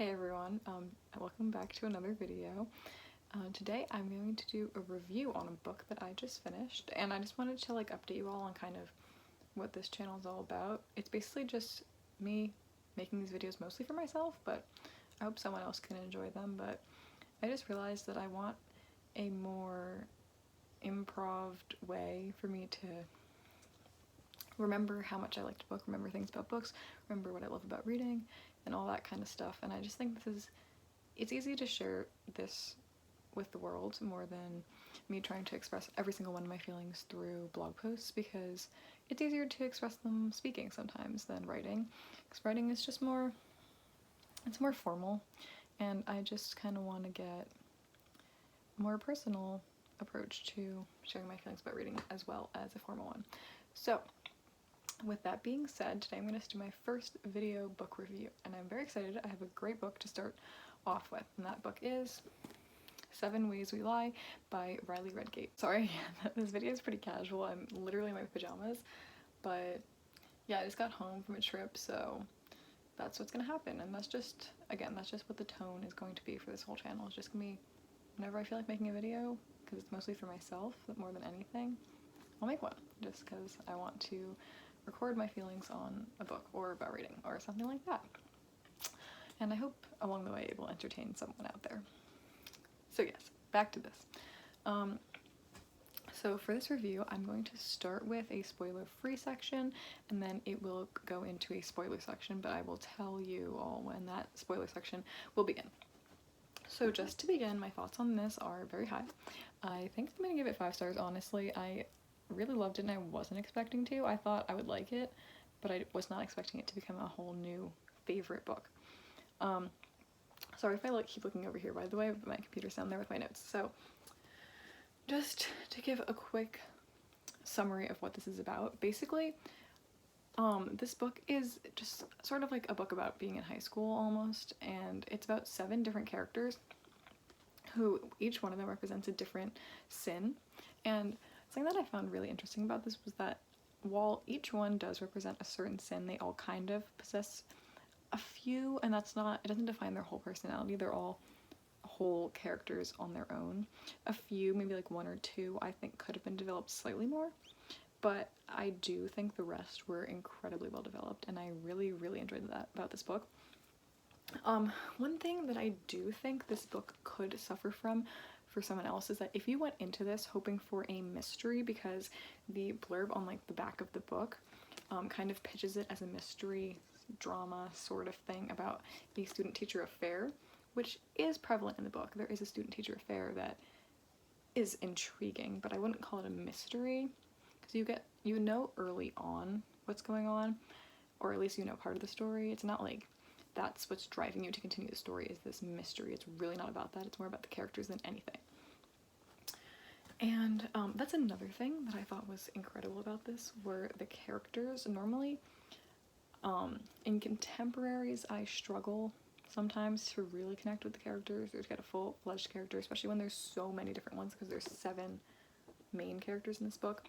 Hey everyone, welcome back to another video. Today I'm going to do a review on a book that I just finished, and I just wanted to update you all on kind of what this channel is all about. It's basically just me making these videos mostly for myself, but I hope someone else can enjoy them. But I just realized that I want a more improved way for me to remember how much I liked a book, remember things about books, remember what I love about reading, and all that kind of stuff. And I just think it's easy to share this with the world more than me trying to express every single one of my feelings through blog posts, because it's easier to express them speaking sometimes than writing, because writing is just it's more formal, and I just kind of want to get a more personal approach to sharing my feelings about reading as well as a formal one. So with that being said, today I'm going to do my first video book review, and I'm very excited. I have a great book to start off with, and that book is 7 Ways We Lie by Riley Redgate. Sorry, this video is pretty casual. I'm literally in my pajamas, but yeah, I just got home from a trip, so that's what's going to happen. And that's just what the tone is going to be for this whole channel. It's just going to be whenever I feel like making a video, because it's mostly for myself more than anything, I'll make one, just because I want to record my feelings on a book or about reading or something like that. And I hope along the way it will entertain someone out there. So yes, back to this. So for this review, I'm going to start with a spoiler-free section, and then it will go into a spoiler section, but I will tell you all when that spoiler section will begin. So just to begin, my thoughts on this are very high. I think I'm going to give it 5 stars, honestly. I really loved it and I wasn't expecting to. I thought I would like it, but I was not expecting it to become a whole new favorite book. Sorry if I keep looking over here, by the way, my computer's down there with my notes. So just to give a quick summary of what this is about, basically, this book is just sort of like a book about being in high school almost, and it's about 7 different characters who each one of them represents a different sin. And something that I found really interesting about this was that while each one does represent a certain sin, they all kind of possess a few, and it doesn't define their whole personality. They're all whole characters on their own. A few, maybe 1 or 2, I think could have been developed slightly more, but I do think the rest were incredibly well developed, and I really, really enjoyed that about this book. One thing that I do think this book could suffer from for someone else is that if you went into this hoping for a mystery, because the blurb on the back of the book kind of pitches it as a mystery drama sort of thing about the student-teacher affair, which is prevalent in the book. There is a student-teacher affair that is intriguing, but I wouldn't call it a mystery, because you know early on what's going on, or at least you know part of the story. It's not like that's what's driving you to continue the story, is this mystery. It's really not about that. It's more about the characters than anything. And that's another thing that I thought was incredible about this, were the characters. Normally, in contemporaries, I struggle sometimes to really connect with the characters or to get a full-fledged character, especially when there's so many different ones, because there's 7 main characters in this book.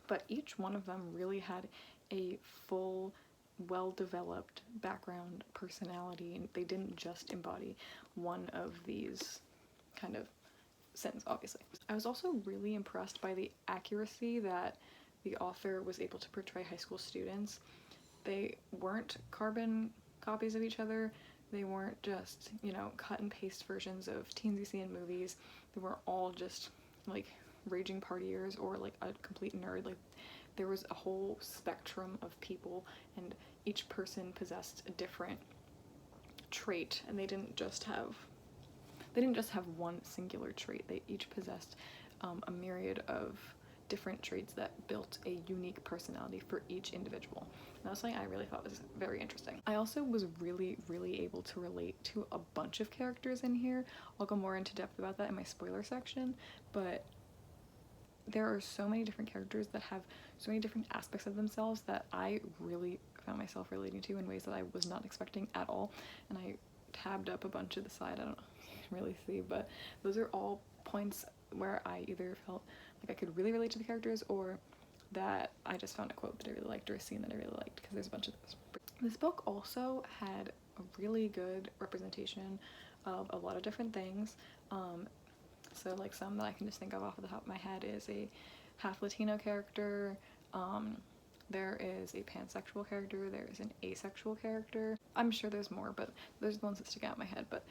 But each one of them really had a full, well-developed background, personality, and they didn't just embody one of these kind of sins, obviously. I was also really impressed by the accuracy that the author was able to portray high school students. They weren't carbon copies of each other. They weren't just, cut and paste versions of teens you see in movies. They were all just raging partiers or a complete nerd. There was a whole spectrum of people, and each person possessed a different trait, and they didn't just have one singular trait. They each possessed a myriad of different traits that built a unique personality for each individual. And that was something I really thought was very interesting. I also was really, really able to relate to a bunch of characters in here. I'll go more into depth about that in my spoiler section, but there are so many different characters that have so many different aspects of themselves that I really found myself relating to in ways that I was not expecting at all. And I tabbed up a bunch to the side. I don't know if you can really see, but those are all points where I either felt like I could really relate to the characters, or that I just found a quote that I really liked or a scene that I really liked, because there's a bunch of those. This book also had a really good representation of a lot of different things. So like some that I can just think of off the top of my head is a half Latino character, there is a pansexual character, there is an asexual character. I'm sure there's more, but those are the ones that stick out in my head. But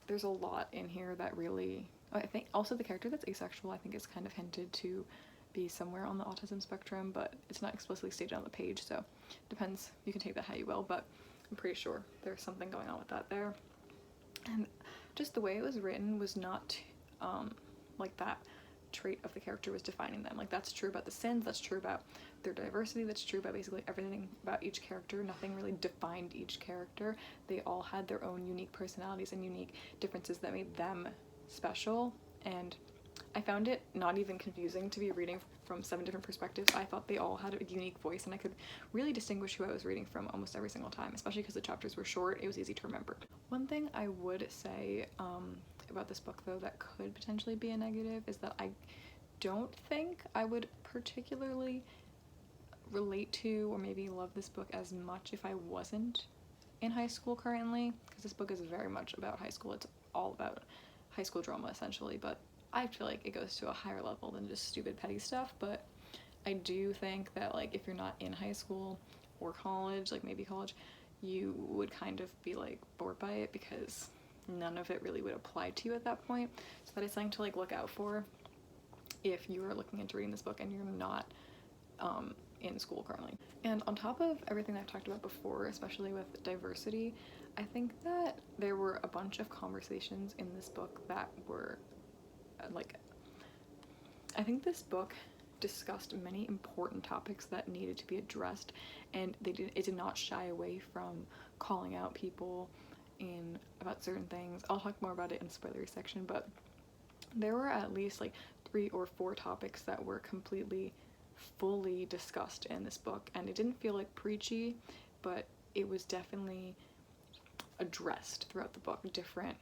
there's a lot in here that really, I think also the character that's asexual I think is kind of hinted to be somewhere on the autism spectrum, but it's not explicitly stated on the page, so depends, you can take that how you will, but I'm pretty sure there's something going on with that there. And just the way it was written was not like that trait of the character was defining them. Like that's true about the sins, that's true about their diversity, that's true about basically everything about each character. Nothing really defined each character. They all had their own unique personalities and unique differences that made them special, and I found it not even confusing to be reading from 7 different perspectives. I thought they all had a unique voice and I could really distinguish who I was reading from almost every single time, especially because the chapters were short, it was easy to remember. One thing I would say about this book though that could potentially be a negative is that I don't think I would particularly relate to or maybe love this book as much if I wasn't in high school currently, because this book is very much about high school. It's all about high school drama essentially, but I feel like it goes to a higher level than just stupid petty stuff. But I do think that like if you're not in high school or college, like maybe college, you would kind of be like bored by it because none of it really would apply to you at that point. So that is something to like look out for if you are looking into reading this book and you're not in school currently. And on top of everything I've talked about before, especially with diversity, I think that there were a bunch of conversations in this book that were like, I think this book discussed many important topics that needed to be addressed, and it did not shy away from calling out people about certain things. I'll talk more about it in the spoilery section, but there were at least like 3 or 4 topics that were completely fully discussed in this book, and it didn't feel like preachy, but it was definitely addressed throughout the book. Different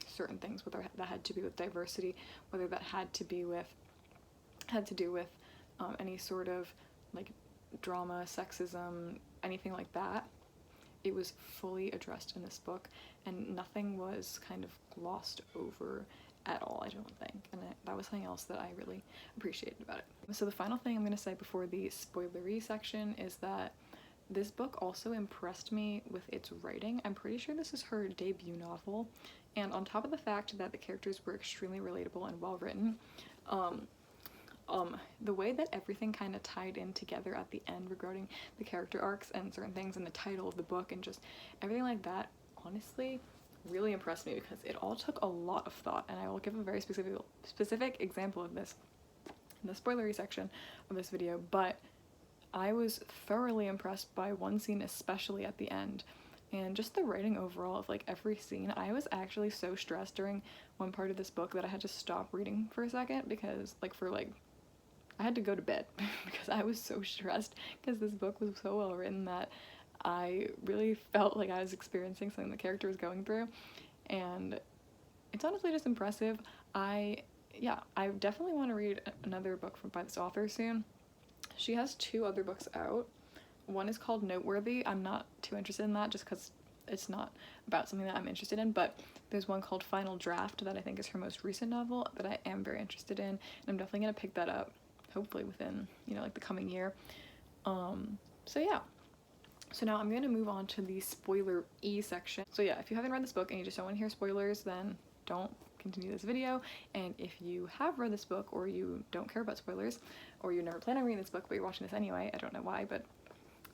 certain things, whether that had to be with diversity, whether that had to do with any sort of like drama, sexism, anything like that. It was fully addressed in this book, and nothing was kind of glossed over at all, I don't think, and that was something else that I really appreciated about it. So the final thing I'm going to say before the spoilery section is that this book also impressed me with its writing. I'm pretty sure this is her debut novel, and on top of the fact that the characters were extremely relatable and well written, the way that everything kind of tied in together at the end regarding the character arcs and certain things and the title of the book and just everything like that, honestly really impressed me because it all took a lot of thought, and I will give a very specific example of this in the spoilery section of this video, but I was thoroughly impressed by one scene, especially at the end, and just the writing overall of like every scene. I was actually so stressed during one part of this book that I had to stop reading for a second because I had to go to bed because I was so stressed because this book was so well written that I really felt like I was experiencing something the character was going through, and it's honestly just impressive. I definitely want to read another book by this author soon. She has 2 other books out. One is called Noteworthy. I'm not too interested in that just because it's not about something that I'm interested in, but there's one called Final Draft that I think is her most recent novel that I am very interested in, and I'm definitely going to pick that up hopefully within, like the coming year. So yeah. So now I'm going to move on to the spoiler-y section. So yeah, if you haven't read this book and you just don't want to hear spoilers, then don't continue this video. And if you have read this book or you don't care about spoilers, or you never plan on reading this book but you're watching this anyway, I don't know why, but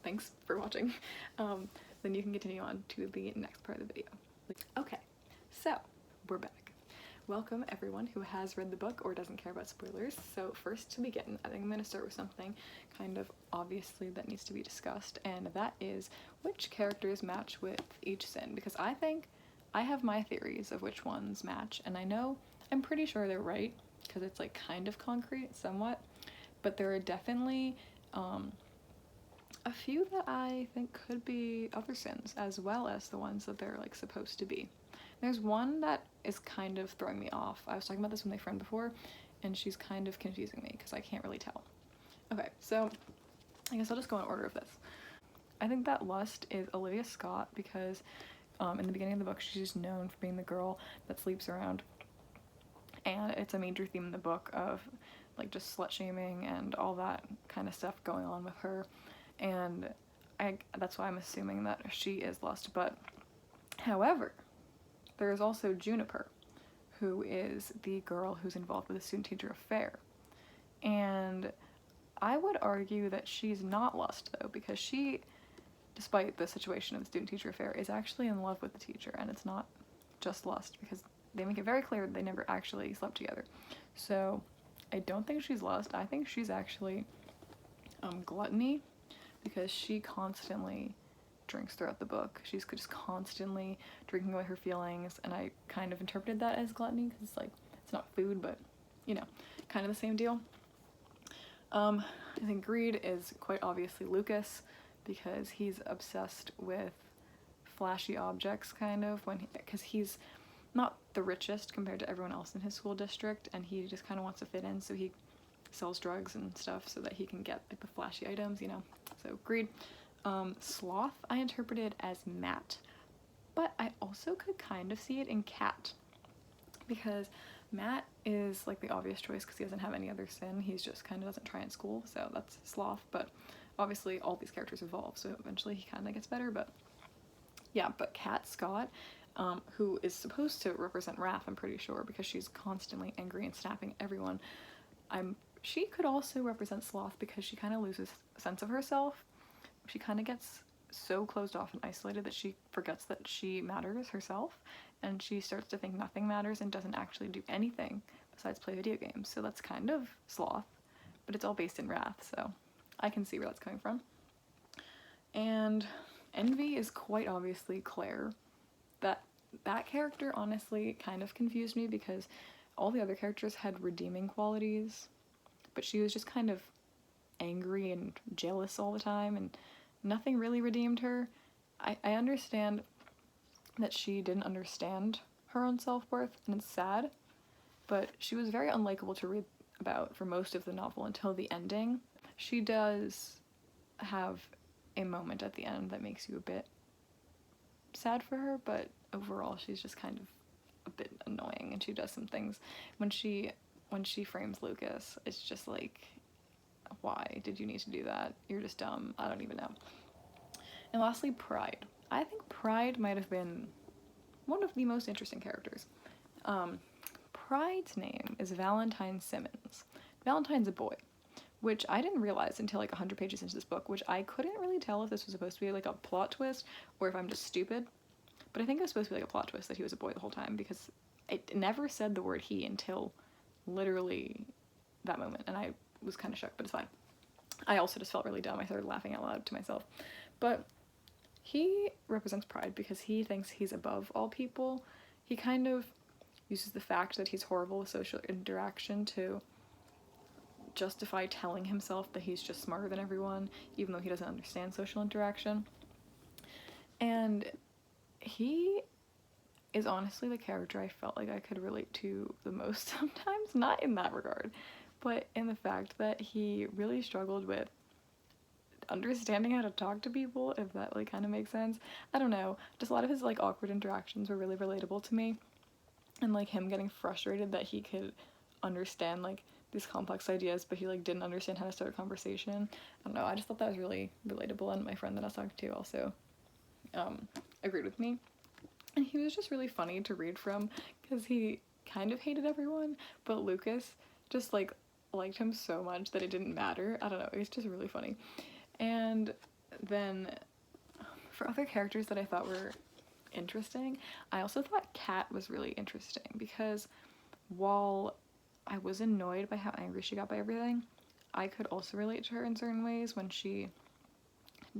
thanks for watching, then you can continue on to the next part of the video. Okay, so we're back. Welcome everyone who has read the book or doesn't care about spoilers. So first, to begin, I think I'm going to start with something kind of obviously that needs to be discussed, and that is which characters match with each sin, because I think I have my theories of which ones match, and I'm pretty sure they're right because it's like kind of concrete somewhat, but there are definitely a few that I think could be other sins as well as the ones that they're like supposed to be. There's one that is kind of throwing me off. I was talking about this with my friend before, and she's kind of confusing me because I can't really tell. Okay, so I guess I'll just go in order of this. I think that lust is Olivia Scott because in the beginning of the book, she's known for being the girl that sleeps around. And it's a major theme in the book of like just slut shaming and all that kind of stuff going on with her. And that's why I'm assuming that she is lust. But however, there is also Juniper, who is the girl who's involved with the student-teacher affair. And I would argue that she's not lust, though, because she, despite the situation of the student-teacher affair, is actually in love with the teacher, and it's not just lust, because they make it very clear that they never actually slept together. So I don't think she's lust. I think she's actually gluttony, because she constantly drinks throughout the book. She's just constantly drinking away her feelings, and I kind of interpreted that as gluttony, because it's like, it's not food, but, you know, kind of the same deal. I think greed is quite obviously Lucas, because he's obsessed with flashy objects, kind of, because he's not the richest compared to everyone else in his school district, and he just kind of wants to fit in, so he sells drugs and stuff so that he can get like the flashy items, you know. So greed. Sloth I interpreted as Matt, but I also could kind of see it in Cat, because Matt is like the obvious choice because he doesn't have any other sin. He's just kind of doesn't try in school, so that's sloth. But obviously all these characters evolve, so eventually he kind of gets better. But yeah, but Cat Scott, who is supposed to represent wrath, I'm pretty sure, because she's constantly angry and snapping at everyone. She could also represent sloth because she kind of loses a sense of herself. She kind of gets so closed off and isolated that she forgets that she matters herself, and she starts to think nothing matters and doesn't actually do anything besides play video games. So that's kind of sloth, but it's all based in wrath, so I can see where that's coming from. And envy is quite obviously Claire. That character honestly kind of confused me because all the other characters had redeeming qualities, but she was just kind of angry and jealous all the time, and nothing really redeemed her. I understand that she didn't understand her own self-worth, and it's sad, but she was very unlikable to read about for most of the novel until the ending. She does have a moment at the end that makes you a bit sad for her, but overall she's just kind of a bit annoying, and she does some things when she frames Lucas. It's just like, why did you need to do that? You're just dumb. I don't even know. And lastly, Pride. I think Pride might have been one of the most interesting characters. Pride's name is Valentine Simmons. Valentine's a boy, which I didn't realize until like 100 pages into this book, which I couldn't really tell if this was supposed to be like a plot twist or if I'm just stupid. But I think it was supposed to be like a plot twist that he was a boy the whole time, because it never said the word he until literally that moment, and I was kind of shocked, but it's fine. I also just felt really dumb. I started laughing out loud to myself. But he represents Pride because he thinks he's above all people. He kind of uses the fact that he's horrible with social interaction to justify telling himself that he's just smarter than everyone, even though he doesn't understand social interaction. And he is honestly the character I felt like I could relate to the most sometimes, not in that regard, but in the fact that he really struggled with understanding how to talk to people, if that like kind of makes sense. I don't know, just a lot of his like awkward interactions were really relatable to me, and like him getting frustrated that he could understand like these complex ideas but he like didn't understand how to start a conversation. I don't know, I just thought that was really relatable, and my friend that I was talking to also agreed with me. And he was just really funny to read from because he kind of hated everyone, but Lucas just like liked him so much that it didn't matter. I don't know, it's just really funny. And then for other characters that I thought were interesting, I also thought Kat was really interesting because while I was annoyed by how angry she got by everything, I could also relate to her in certain ways when she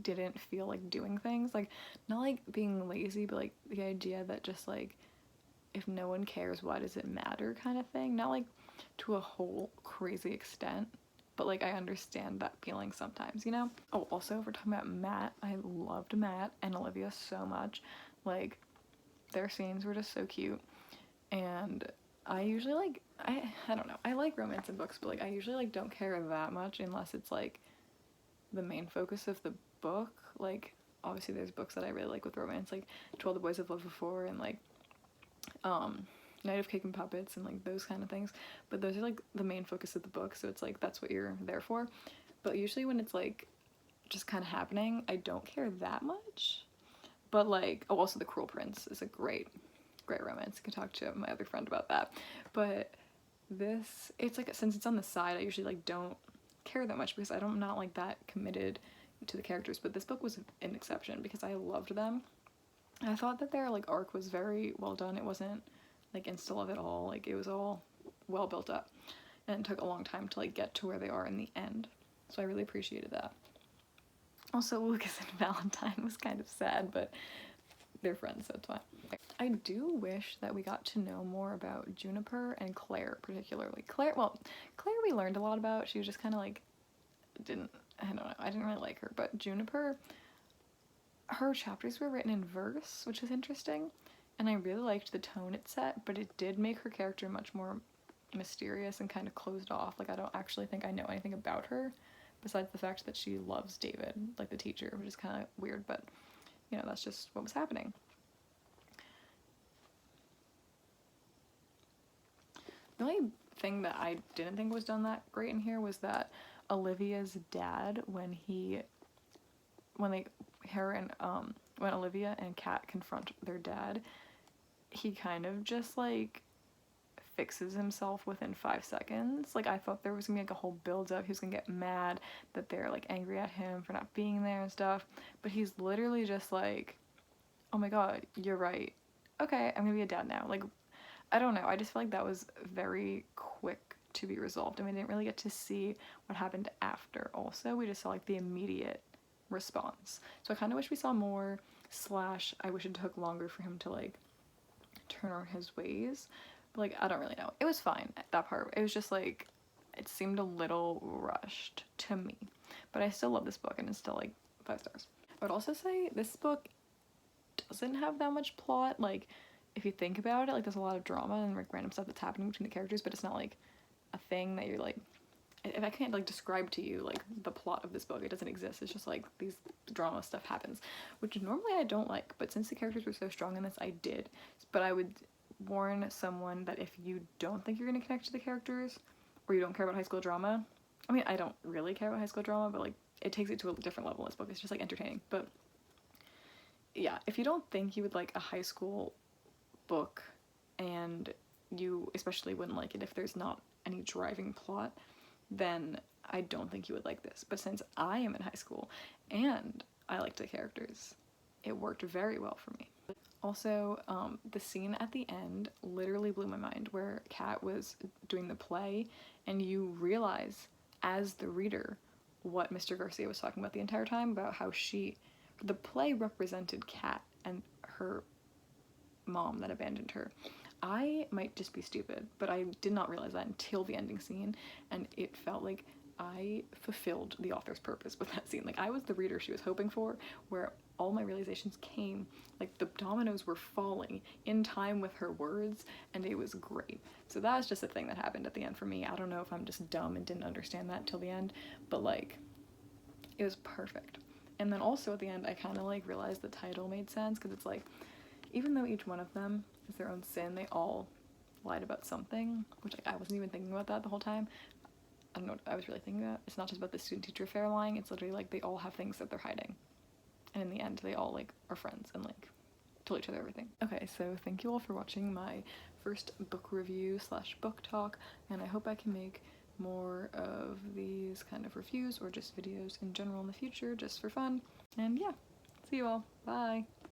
didn't feel like doing things, like not like being lazy, but like the idea that just like if no one cares, why does it matter kind of thing. Not like to a whole crazy extent, but like I understand that feeling sometimes, you know. Oh, also if we're talking about Matt, I loved Matt and Olivia so much. Like their scenes were just so cute, and I usually like I don't know, I like romance in books, but like I usually like don't care that much unless it's like the main focus of the book. like, obviously there's books that I really like with romance, like To All the Boys I've Loved Before, and like Night of Cake and Puppets, and like those kind of things, but those are like the main focus of the book, so it's like that's what you're there for. But usually when it's like just kind of happening, I don't care that much. But like, oh, also The Cruel Prince is a great romance. I could talk to my other friend about that. But this, it's like, since it's on the side, I usually like don't care that much because I'm not like that committed to the characters. But this book was an exception because I loved them. I thought that their like arc was very well done. It wasn't like insta love at all. Like, it was all well built up, and it took a long time to like get to where they are in the end. So I really appreciated that. Also, Lucas and Valentine was kind of sad, but they're friends, so it's fine. I do wish that we got to know more about Juniper and Claire, particularly. Claire we learned a lot about. She was just kind of like, I don't know, I didn't really like her. But Juniper, her chapters were written in verse, which is interesting, and I really liked the tone it set, but it did make her character much more mysterious and kind of closed off. Like, I don't actually think I know anything about her, besides the fact that she loves David, like the teacher, which is kind of weird, but, you know, that's just what was happening. The only thing that I didn't think was done that great in here was that Olivia's dad, when Olivia and Kat confront their dad, he kind of just like fixes himself within 5 seconds. Like, I thought there was gonna be like a whole build up. He was gonna get mad that they're like angry at him for not being there and stuff, but he's literally just like, oh my god, you're right, okay, I'm gonna be a dad now. Like, I don't know, I just feel like that was very quick to be resolved, and we didn't really get to see what happened after. Also, we just saw like the immediate response, so I kind of wish we saw more, slash I wish it took longer for him to like turn on his ways. But like, I don't really know, it was fine, that part. It was just like, it seemed a little rushed to me, but I still love this book, and it's still like 5 stars. I would also say this book doesn't have that much plot. Like, if you think about it, like, there's a lot of drama and like random stuff that's happening between the characters, but it's not like a thing that you're like, if I can't like describe to you like the plot of this book, it doesn't exist. It's just like these drama stuff happens, which normally I don't like, but since the characters were so strong in this, I did. But I would warn someone that if you don't think you're going to connect to the characters, or you don't care about high school drama, I mean, I don't really care about high school drama, but like, it takes it to a different level in this book. It's just like entertaining. But yeah, if you don't think you would like a high school book, and you especially wouldn't like it if there's not any driving plot, then I don't think you would like this. But since I am in high school and I liked the characters, it worked very well for me. Also, the scene at the end literally blew my mind, where Kat was doing the play, and you realize as the reader what Mr. Garcia was talking about the entire time, about how the play represented Kat and her mom that abandoned her. I might just be stupid, but I did not realize that until the ending scene, and it felt like I fulfilled the author's purpose with that scene. Like, I was the reader she was hoping for, where all my realizations came, like the dominoes were falling in time with her words, and it was great. So that was just a thing that happened at the end for me. I don't know if I'm just dumb and didn't understand that till the end, but like, it was perfect. And then also at the end, I kind of like realized the title made sense, because it's like, even though each one of them is their own sin, they all lied about something, which like, I wasn't even thinking about that the whole time. I don't know what I was really thinking about. It's not just about the student-teacher affair lying, it's literally like they all have things that they're hiding. And in the end, they all like are friends and like tell each other everything. Okay, so thank you all for watching my first book review / book talk, and I hope I can make more of these kind of reviews or just videos in general in the future, just for fun. And yeah, see you all. Bye!